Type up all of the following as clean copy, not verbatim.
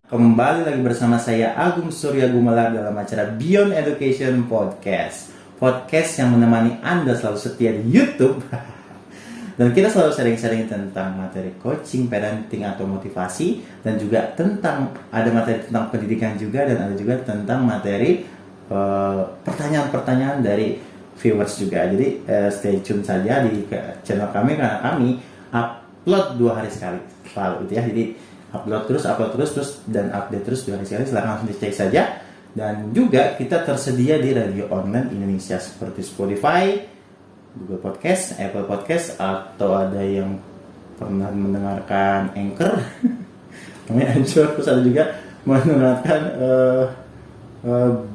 Kembali lagi bersama saya Agung Surya Gumelar dalam acara Beyond Education Podcast. Podcast yang menemani Anda selalu setia di YouTube. Dan kita selalu sharing-sharing tentang materi coaching, parenting atau motivasi, dan juga ada materi tentang pendidikan juga, dan ada juga tentang materi pertanyaan-pertanyaan dari viewers juga. Jadi stay tune saja di channel kami karena kami upload 2 hari sekali selalu gitu ya. Jadi upload terus dan update terus 2 hari sekali. Silahkan langsung dicek saja. Dan juga kita tersedia di radio online Indonesia seperti Spotify, Google Podcast, Apple Podcast, atau ada yang pernah mendengarkan Anchor namanya Anchor. Terus ada juga mendengarkan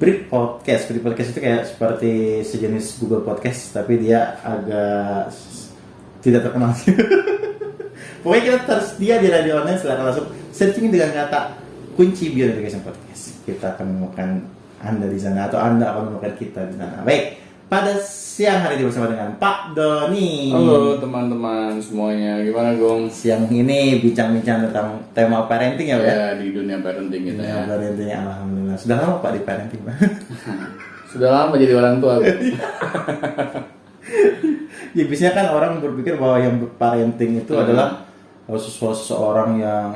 Brick Podcast. Brick Podcast itu kayak seperti sejenis Google Podcast, tapi dia agak tidak terkenal. Pokoknya kita tersedia di radio online. Silahkan langsung searching dengan kata kunci Beyond Education Podcast. Kita akan menemukan Anda di sana, atau Anda akan menemukan kita di sana. Baik, pada siang hari ini bersama dengan Pak Doni. Halo teman-teman semuanya, gimana Gong? Siang ini bincang-bincang tentang tema parenting ya Pak? Ya, di dunia parenting kita ya. Parenting, alhamdulillah. Sudah lama Pak di parenting Pak? Sudah lama jadi orang tua. Ya biasanya kan orang berpikir bahwa yang parenting itu adalah seseorang yang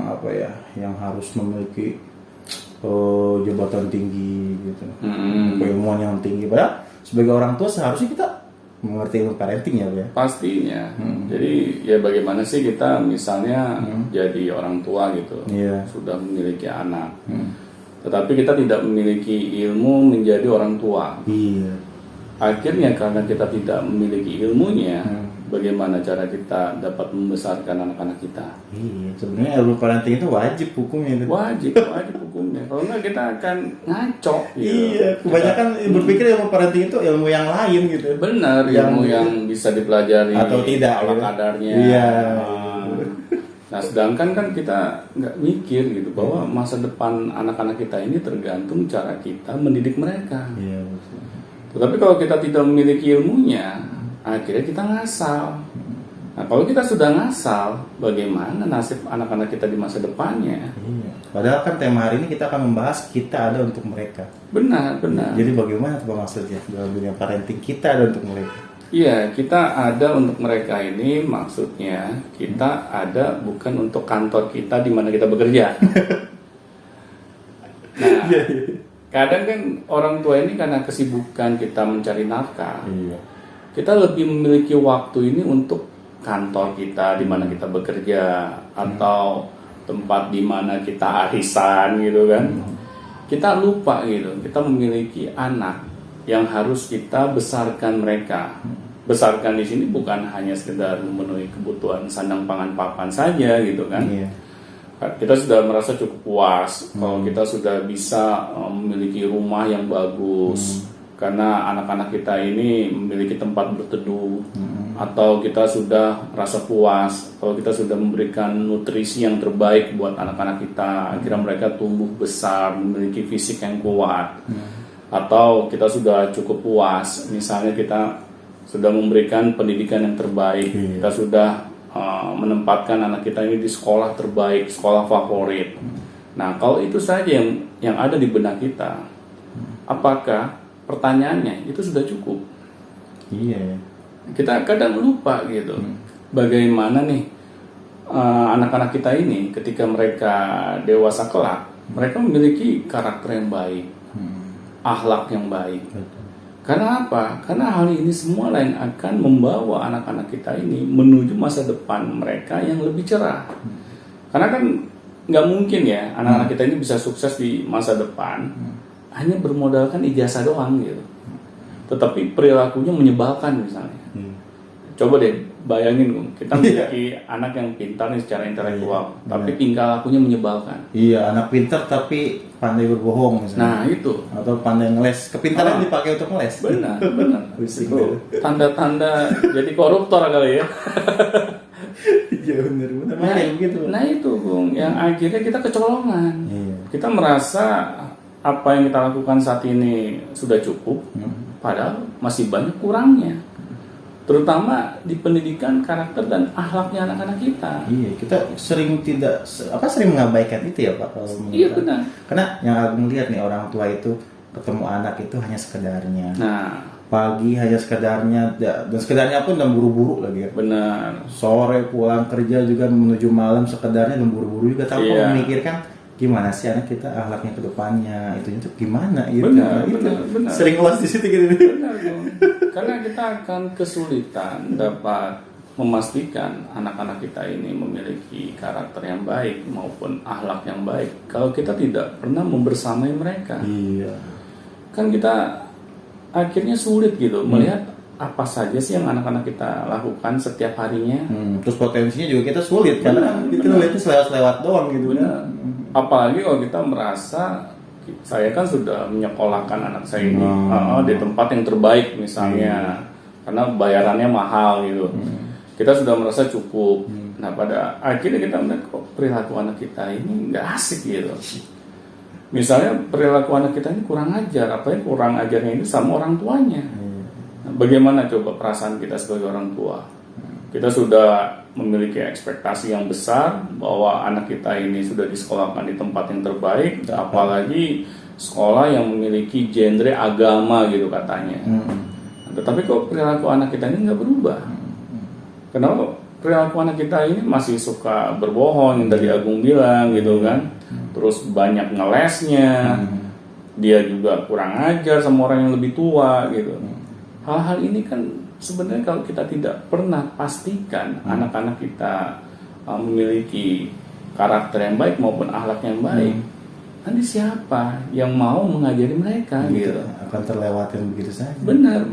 yang harus memiliki jabatan tinggi gitu, keilmuan yang tinggi. Padahal sebagai orang tua seharusnya kita mengerti ilmu parenting ya, Pak. Pastinya. Jadi ya bagaimana sih kita misalnya jadi orang tua gitu, sudah memiliki anak, tetapi kita tidak memiliki ilmu menjadi orang tua. Iya. Akhirnya karena kita tidak memiliki ilmunya, bagaimana cara kita dapat membesarkan anak-anak kita? Iya, sebenarnya ilmu parenting itu wajib hukumnya. Wajib hukumnya. Kalau enggak kita akan ngaco. Gitu. Iya, kebanyakan berpikir ilmu parenting itu ilmu yang lain gitu. Benar, ilmu yang bisa dipelajari atau tidak ala gitu. kadarnya. Iya. Nah, sedangkan kan kita nggak mikir gitu bahwa masa depan anak-anak kita ini tergantung cara kita mendidik mereka. Iya, betul. Tetapi kalau kita tidak memiliki ilmunya, akhirnya kita ngasal. Nah, kalau kita sudah ngasal, bagaimana nasib anak-anak kita di masa depannya? Iya. Padahal kan tema hari ini kita akan membahas kita ada untuk mereka. Benar. Jadi bagaimana tuh maksudnya dalam dunia parenting kita ada untuk mereka? Iya, kita ada untuk mereka ini maksudnya kita ada bukan untuk kantor kita di mana kita bekerja. Nah, kadang kan orang tua ini karena kesibukan kita mencari nafkah, kita lebih memiliki waktu ini untuk kantor kita di mana kita bekerja, atau tempat di mana kita arisan gitu kan. Kita lupa gitu, kita memiliki anak yang harus kita besarkan mereka. Besarkan di sini bukan hanya sekedar memenuhi kebutuhan sandang pangan papan saja gitu kan. Kita sudah merasa cukup puas kalau kita sudah bisa memiliki rumah yang bagus, karena anak-anak kita ini memiliki tempat berteduh, atau kita sudah merasa puas kalau kita sudah memberikan nutrisi yang terbaik buat anak-anak kita, akhirnya mereka tumbuh besar, memiliki fisik yang kuat, atau kita sudah cukup puas misalnya kita sudah memberikan pendidikan yang terbaik, kita sudah menempatkan anak kita ini di sekolah terbaik, sekolah favorit. Nah, kalau itu saja yang ada di benak kita, apakah pertanyaannya itu sudah cukup? Iya. Kita kadang lupa gitu. Bagaimana nih anak-anak kita ini ketika mereka dewasa kelak, mereka memiliki karakter yang baik, akhlak yang baik. Karena apa? Karena hal ini semua yang akan membawa anak-anak kita ini menuju masa depan mereka yang lebih cerah. Karena kan nggak mungkin ya anak-anak kita ini bisa sukses di masa depan hanya bermodalkan ijazah doang gitu. Tetapi perilakunya menyebalkan misalnya. Coba deh bayangin, kita memiliki anak yang pintar nih secara intelektual, tapi tingkah lakunya menyebalkan. Iya, anak pintar tapi pandai berbohong misalnya. Nah itu. Atau pandai ngeles. Kepintaran dipakai untuk ngeles. Benar. Itu tanda-tanda jadi koruptor kali ya. Iya benar. Nah itu Bung, yang akhirnya kita kecolongan. Kita merasa apa yang kita lakukan saat ini sudah cukup, padahal masih banyak kurangnya. terutama di pendidikan karakter dan akhlaknya anak-anak kita. Iya, kita sering sering mengabaikan itu ya Pak kalau menurut Iya saya. benar. Karena yang aku lihat nih orang tua itu ketemu anak itu hanya sekedarnya. Nah, Pagi hanya sekedarnya dan sekedarnya pun dan buru-buru lagi ya. benar. Sore pulang kerja juga menuju malam sekedarnya dan buru-buru juga tanpa Iya. memikirkan gimana sih anak kita akhlaknya ke depannya, itu gimana gitu. Benar, Nah, itu benar. sering lost di situ gitu. Benar, Bung. Karena kita akan kesulitan dapat memastikan anak-anak kita ini memiliki karakter yang baik maupun akhlak yang baik kalau kita tidak pernah membersamai mereka. Iya. Kan kita akhirnya sulit gitu melihat apa saja sih yang anak-anak kita lakukan setiap harinya. Terus potensinya juga kita sulit karena Benar, kita lihatnya selewat-selewat doang gitu Benar. kan. Apalagi kalau kita merasa saya kan sudah menyekolahkan anak saya ini di tempat yang terbaik misalnya karena bayarannya mahal gitu. Kita sudah merasa cukup. Nah pada akhirnya kita melihat kok perilaku anak kita ini nggak asik gitu. Misalnya perilaku anak kita ini kurang ajar, apalagi kurang ajarnya ini sama orang tuanya. Nah, bagaimana coba perasaan kita sebagai orang tua? Kita sudah memiliki ekspektasi yang besar bahwa anak kita ini sudah disekolahkan di tempat yang terbaik, apalagi sekolah yang memiliki genre agama gitu katanya. Tetapi kok perilaku anak kita ini nggak berubah? Kenapa perilaku anak kita ini masih suka berbohong yang tadi Agung bilang gitu kan? Terus banyak ngelesnya, dia juga kurang ajar sama orang yang lebih tua gitu. Hal-hal ini kan sebenarnya kalau kita tidak pernah pastikan anak-anak kita memiliki karakter yang baik maupun akhlak yang baik, nanti siapa yang mau mengajari mereka gitu? Akan terlewatin begitu saja. Benar.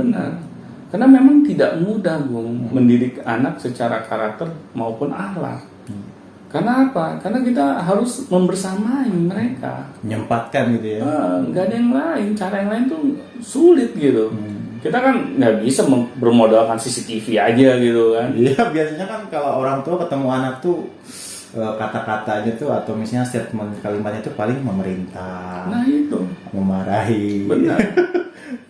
Karena memang tidak mudah Bung mendidik anak secara karakter maupun akhlak. Karena apa? Karena kita harus membersamai mereka. Menyempatkan gitu ya. Nggak ada yang lain. Cara yang lain tuh sulit gitu. Kita kan nggak bisa bermodalkan CCTV aja gitu kan. Iya, biasanya kan kalau orang tua ketemu anak tuh kata-katanya tuh atau misalnya statement kalimatnya tuh paling memerintah, Nah itu. memarahi, Benar.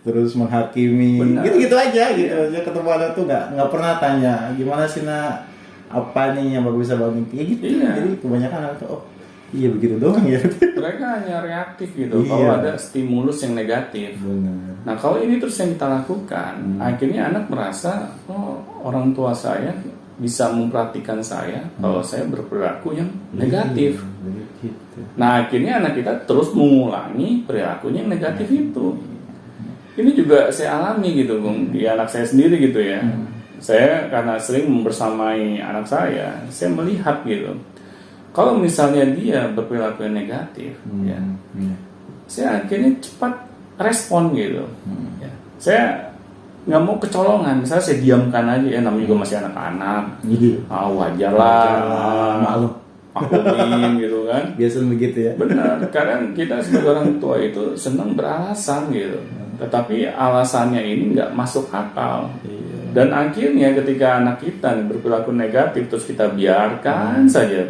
terus menghakimi, Benar. gitu-gitu aja gitu. Aja ketemu anak tuh nggak pernah tanya gimana sih nak, apa nih yang bagus bisa bangun kayak gitu. Iya. Jadi kebanyakan anak tuh iya begitu doang ya. Mereka hanya reaktif gitu. Iya. Kalau ada stimulus yang negatif. Benar. Nah kalau ini terus yang kita lakukan, akhirnya anak merasa orang tua saya bisa memperhatikan saya kalau saya berperilaku yang negatif. Gitu. Nah akhirnya anak kita terus mengulangi perilakunya yang negatif itu. Ini juga saya alami gitu Bung, di anak saya sendiri gitu ya. Saya karena sering membersamai anak saya melihat gitu. Kalau misalnya dia berperilaku yang negatif, ya, saya akhirnya cepat respon gitu. Ya. Saya nggak mau kecolongan, misalnya saya diamkan aja ya, namanya juga masih anak-anak, wajar lah, maklum, maklumin gitu kan. biasa begitu ya. Benar, kadang kita sebagai orang tua itu senang beralasan gitu, tetapi alasannya ini nggak masuk akal. Dan akhirnya ketika anak kita berperilaku negatif terus kita biarkan saja,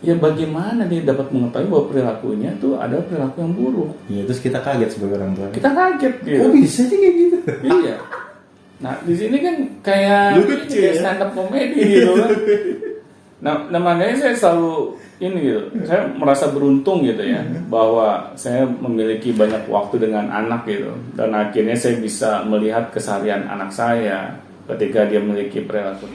ya bagaimana dia dapat mengetahui bahwa perilakunya itu ada perilaku yang buruk? Iya, terus kita kaget sebagai orang tua. Kita kaget gitu. Kok bisa sih kayak gitu? Iya. Nah di sini kan kayak Lucu ya? stand up comedy gitu kan. Nah makanya saya selalu ini gitu. Saya merasa beruntung gitu ya bahwa saya memiliki banyak waktu dengan anak gitu. Dan akhirnya saya bisa melihat keseharian anak saya ketika dia memiliki perilaku.